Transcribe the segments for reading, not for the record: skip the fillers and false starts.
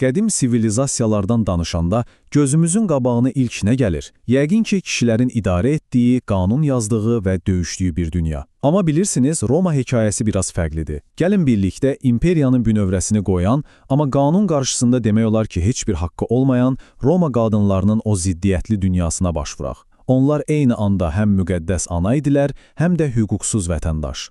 Qədim sivilizasiyalardan danışanda gözümüzün qabağına ilk nə gəlir? Yəqin ki, kişilərin idarə etdiyi, qanun yazdığı və döyüşdüyü bir dünya. Amma bilirsiniz, Roma hekayəsi biraz fərqlidir. Gəlin birlikdə imperiyanın bünövrəsini qoyan, amma qanun qarşısında demək olar ki, heç bir haqqı olmayan Roma qadınlarının o ziddiyyətli dünyasına baş vuraq. Onlar eyni anda həm müqəddəs ana idilər, həm də hüquqsuz vətəndaş.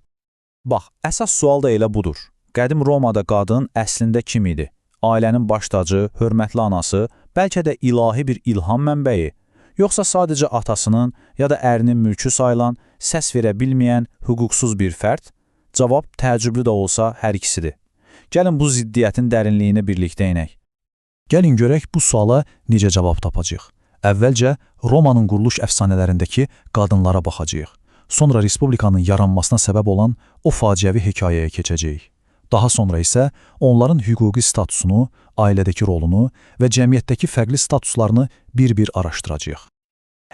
Bax, əsas sual da elə budur. Qədim Romada qadın əslində kim idi? Ailənin baş tacı, hörmətli anası, bəlkə də ilahi bir ilham mənbəyi, yoxsa sadəcə atasının ya da ərinin mülkü sayılan, səs verə bilməyən, hüquqsuz bir fərd? Cavab təəccüblü də olsa hər ikisidir. Gəlin bu ziddiyyətin dərinliyini birlikdə inək. Gəlin görək bu suala necə cavab tapacağıq. Əvvəlcə Romanın quruluş əfsanələrindəki qadınlara baxacağıq. Sonra respublikanın yaranmasına səbəb olan o faciəvi hekayəyə keçəcəyik. Daha sonra isə onların hüquqi statusunu, ailədəki rolunu və cəmiyyətdəki fərqli statuslarını bir-bir araşdıracağıq.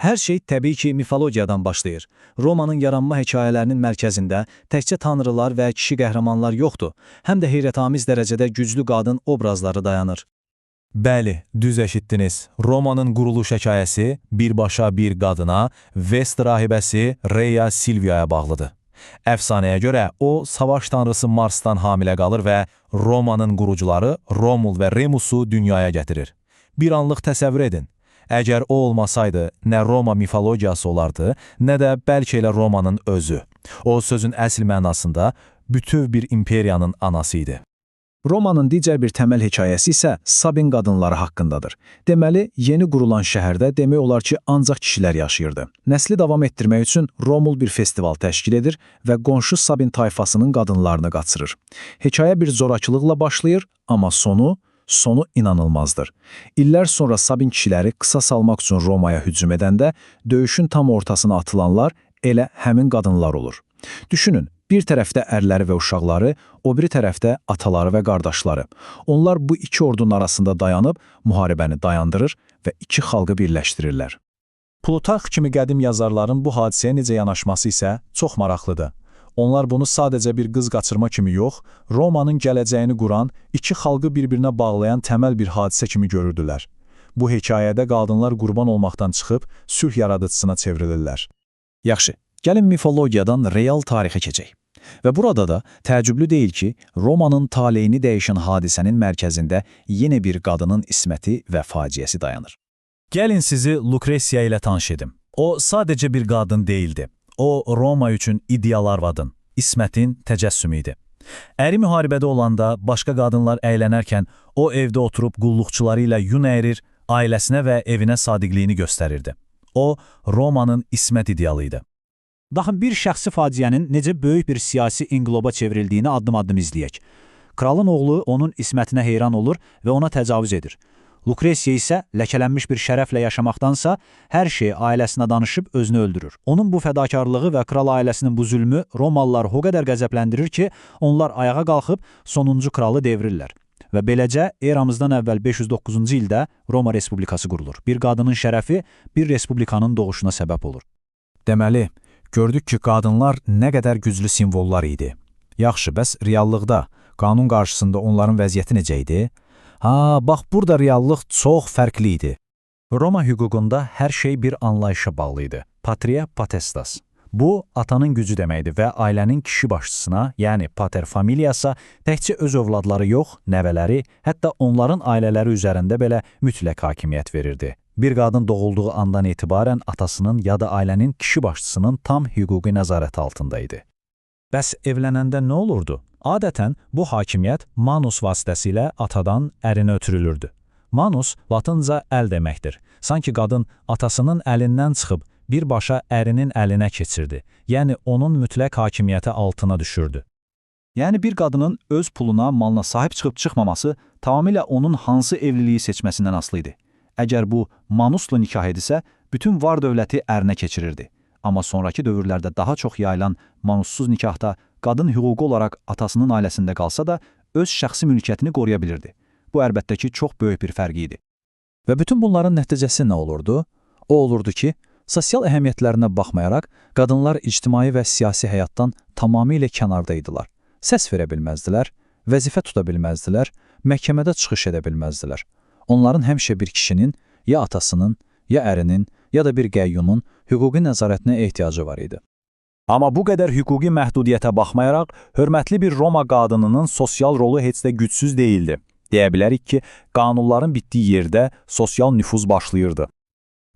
Hər şey təbii ki, mifologiyadan başlayır. Romanın yaranma hekayələrinin mərkəzində təkcə tanrılar və kişi qəhrəmanlar yoxdur, həm də heyrətamiz dərəcədə güclü qadın obrazları dayanır. Bəli, düz eşitdiniz. Romanın quruluş hekayəsi birbaşa bir qadına, Vest rahibəsi Rhea Silviaya bağlıdır. Əfsanəyə görə o, savaş tanrısı Marsdan hamilə qalır və Romanın qurucuları Romul və Remusu dünyaya gətirir. Bir anlıq təsəvvür edin. Əgər o olmasaydı, nə Roma mifologiyası olardı, nə də bəlkə elə Romanın özü. O, sözün əsl mənasında bütöv bir imperiyanın anası idi. Romanın digər bir təməl hekayəsi isə Sabin qadınları haqqındadır. Deməli, yeni qurulan şəhərdə demək olar ki, ancaq kişilər yaşayırdı. Nəsli davam etdirmək üçün Romul bir festival təşkil edir və qonşu Sabin tayfasının qadınlarını qaçırır. Hekayə bir zorakılıqla başlayır, amma sonu inanılmazdır. İllər sonra Sabin kişiləri qisas almaq üçün Romaya hücum edəndə döyüşün tam ortasına atılanlar elə həmin qadınlar olur. Düşünün, bir tərəfdə ərləri və uşaqları, o biri tərəfdə ataları və qardaşları. Onlar bu iki ordunun arasında dayanıb müharibəni dayandırır və iki xalqı birləşdirirlər. Plutarx kimi qədim yazarların bu hadisəyə necə yanaşması isə çox maraqlıdır. Onlar bunu sadəcə bir qız qaçırma kimi yox, Romanın gələcəyini quran, iki xalqı bir-birinə bağlayan təməl bir hadisə kimi görürdülər. Bu hekayədə qadınlar qurban olmaqdan çıxıb sülh yaradıcısına çevrilirlər. Yaxşı, gəlin mifologiyadan real tarixə keçək. Və burada da təəccüblü deyil ki, Romanın taleyini dəyişən hadisənin mərkəzində yenə bir qadının isməti və faciəsi dayanır. Gəlin sizi Lucretia ilə tanış edim. O sadəcə bir qadın değildi. O, Roma üçün ideal arvadın, ismətin təcəssümü idi. Əri müharibədə olanda başqa qadınlar əylənərkən o evdə oturub qulluqçuları ilə yun əyirir, ailəsinə və evinə sadiqliyini göstərirdi. O, Romanın ismət idealı idi. Baxın, bir şəxsi faciənin necə böyük bir siyasi inqiloba çevrildiyini addım-addım izləyək. Kralın oğlu onun ismətinə heyran olur və ona təcavüz edir. Lucretia isə ləkələnmiş bir şərəflə yaşamaqdansa, hər şeyi ailəsinə danışıb özünü öldürür. Onun bu fədakarlığı və kral ailəsinin bu zülmü Romalılar o qədər qəzəbləndirir ki, onlar ayağa qalxıb sonuncu kralı devrirlər. Və beləcə, eramızdan əvvəl 509-cu ildə Roma Respublikası qurulur. Bir qadının şərəfi bir respublikanın doğuşuna səbəb olur. Deməli, gördük ki, qadınlar nə qədər güclü simvollar idi. Yaxşı, bəs reallıqda, qanun qarşısında onların vəziyyəti necə idi? Bax, burada reallıq çox fərqli idi. Roma hüququnda hər şey bir anlayışa bağlı idi. Patria potestas. Bu, atanın gücü deməkdir və ailənin kişi başçısına, yəni pater familiasa, təkcə öz övladları yox, nəvələri, hətta onların ailələri üzərində belə mütləq hakimiyyət verirdi. Bir qadın doğulduğu andan etibarən atasının ya da ailənin kişi başçısının tam hüquqi nəzarəti altında idi. Bəs evlənəndə nə olurdu? Adətən, bu hakimiyyət manus vasitəsilə atadan ərinə ötürülürdü. Manus, latınca əl deməkdir. Sanki qadın atasının əlindən çıxıb birbaşa ərinin əlinə keçirdi, yəni onun mütləq hakimiyyəti altına düşürdü. Yəni bir qadının öz puluna, malına sahib çıxıb çıxmaması tamamilə onun hansı evliliyi seçməsindən asılı idi. Əgər bu manuslu nikah edisə, bütün var dövləti ərinə keçirirdi. Amma sonraki dövrlərdə daha çox yayılan manussuz nikahda qadın hüquqi olaraq atasının ailəsində qalsa da öz şəxsi mülkiyyətini qoruya bilirdi. Bu əlbəttə ki, çox böyük bir fərqi idi. Və bütün bunların nəticəsi nə olurdu? O olurdu ki, sosial əhəmiyyətlərinə baxmayaraq, qadınlar ictimai və siyasi həyatdan tamamilə kənarda idilər. Səs verə bilməzdilər, vəzifə tuta bilməzdilər məhkəmədə çıxış edə bilməzdilər. Onların həmişə bir kişinin, ya atasının, ya ərinin, ya da bir qəyyumun hüquqi nəzarətinə ehtiyacı var idi. Amma bu qədər hüquqi məhdudiyyətə baxmayaraq, hörmətli bir Roma qadınının sosial rolu heç də gücsüz değildi. Deyə bilərik ki, qanunların bitdiyi yerdə sosial nüfuz başlayırdı.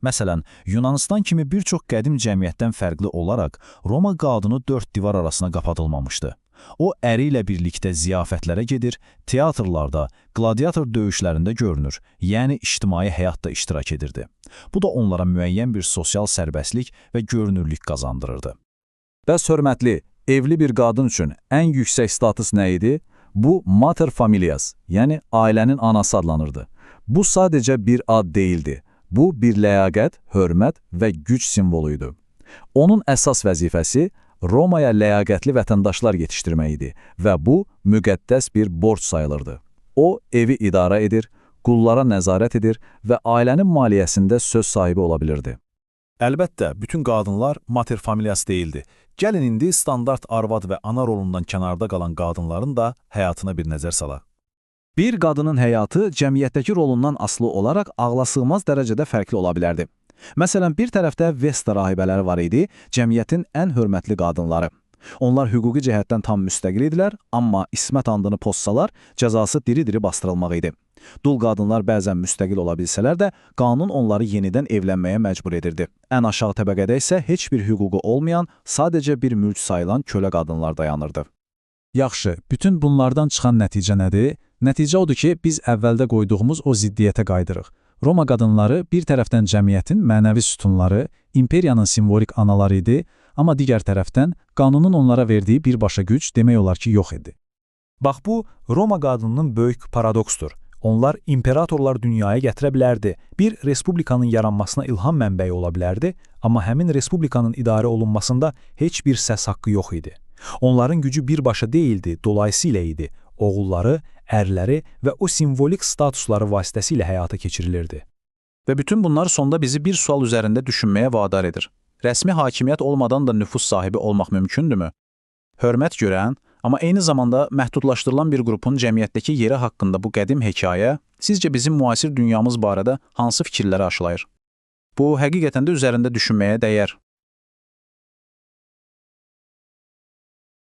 Məsələn, Yunanistan kimi bir çox qədim cəmiyyətdən fərqli olaraq Roma qadını dörd divar arasına qapadılmamışdı. O, əri ilə birlikdə ziyafətlərə gedir, teatrlarda, qladiator döyüşlərində görünür, yəni ictimai həyatda iştirak edirdi. Bu da onlara müəyyən bir sosial sərbəstlik və görünürlük qazandırırdı. Bəs hörmətli, evli bir qadın üçün ən yüksək status nə idi? Bu mater familias, yəni ailənin anası adlanırdı. Bu sadəcə bir ad değildi. Bu bir ləyaqət, hörmət və güc simvolu idi. Onun əsas vəzifəsi Romaya ləyaqətli vətəndaşlar yetişdirmək idi və bu müqəddəs bir borc sayılırdı. O, evi idarə edir, qullara nəzarət edir və ailənin maliyyəsində söz sahibi ola bilirdi. Əlbəttə, bütün qadınlar mater familiyası deyildi. Gəlin indi standart arvad və ana rolundan kənarda qalan qadınların da həyatına bir nəzər salaq. Bir qadının həyatı cəmiyyətdəki rolundan asılı olaraq ağlasığmaz dərəcədə fərqli ola bilərdi. Məsələn, bir tərəfdə Vesta rahibələri var idi, cəmiyyətin ən hörmətli qadınları. Onlar hüquqi cəhətdən tam müstəqil idilər, amma ismət andını pozsalar, cəzası diri-diri bastırılmaq idi. Dul qadınlar bəzən müstəqil ola bilsələr də, qanun onları yenidən evlənməyə məcbur edirdi. Ən aşağı təbəqədə isə heç bir hüququ olmayan, sadəcə bir mülk sayılan kölə qadınlar dayanırdı. Yaxşı, bütün bunlardan çıxan nəticə nədir? Nəticə odur ki, biz əvvəldə qoyduğumuz o ziddiyyətə qaydırıq. Roma qadınları bir tərəfdən cəmiyyətin mənəvi sütunları, imperiyanın simvolik anaları idi, amma digər tərəfdən qanunun onlara verdiyi birbaşa güc demək olar ki, yox idi. Bax bu, Roma qadınının böyük paradoksdur. Onlar imperatorlar dünyaya gətirə bilərdi, bir respublikanın yaranmasına ilham mənbəyi ola bilərdi, amma həmin respublikanın idarə olunmasında heç bir səs haqqı yox idi. Onların gücü birbaşa deyildi, dolayısıyla idi. Oğulları, ərləri və o simvolik statusları vasitəsilə həyata keçirilirdi. Və bütün bunlar sonda bizi bir sual üzərində düşünməyə vadar edir. Rəsmi hakimiyyət olmadan da nüfuz sahibi olmaq mümkündürmü? Hörmət görən, amma eyni zamanda məhdudlaşdırılan bir qrupun cəmiyyətdəki yeri haqqında bu qədim hekayə sizcə bizim müasir dünyamız barədə hansı fikirləri aşılayır? Bu, həqiqətən də üzərində düşünməyə dəyər.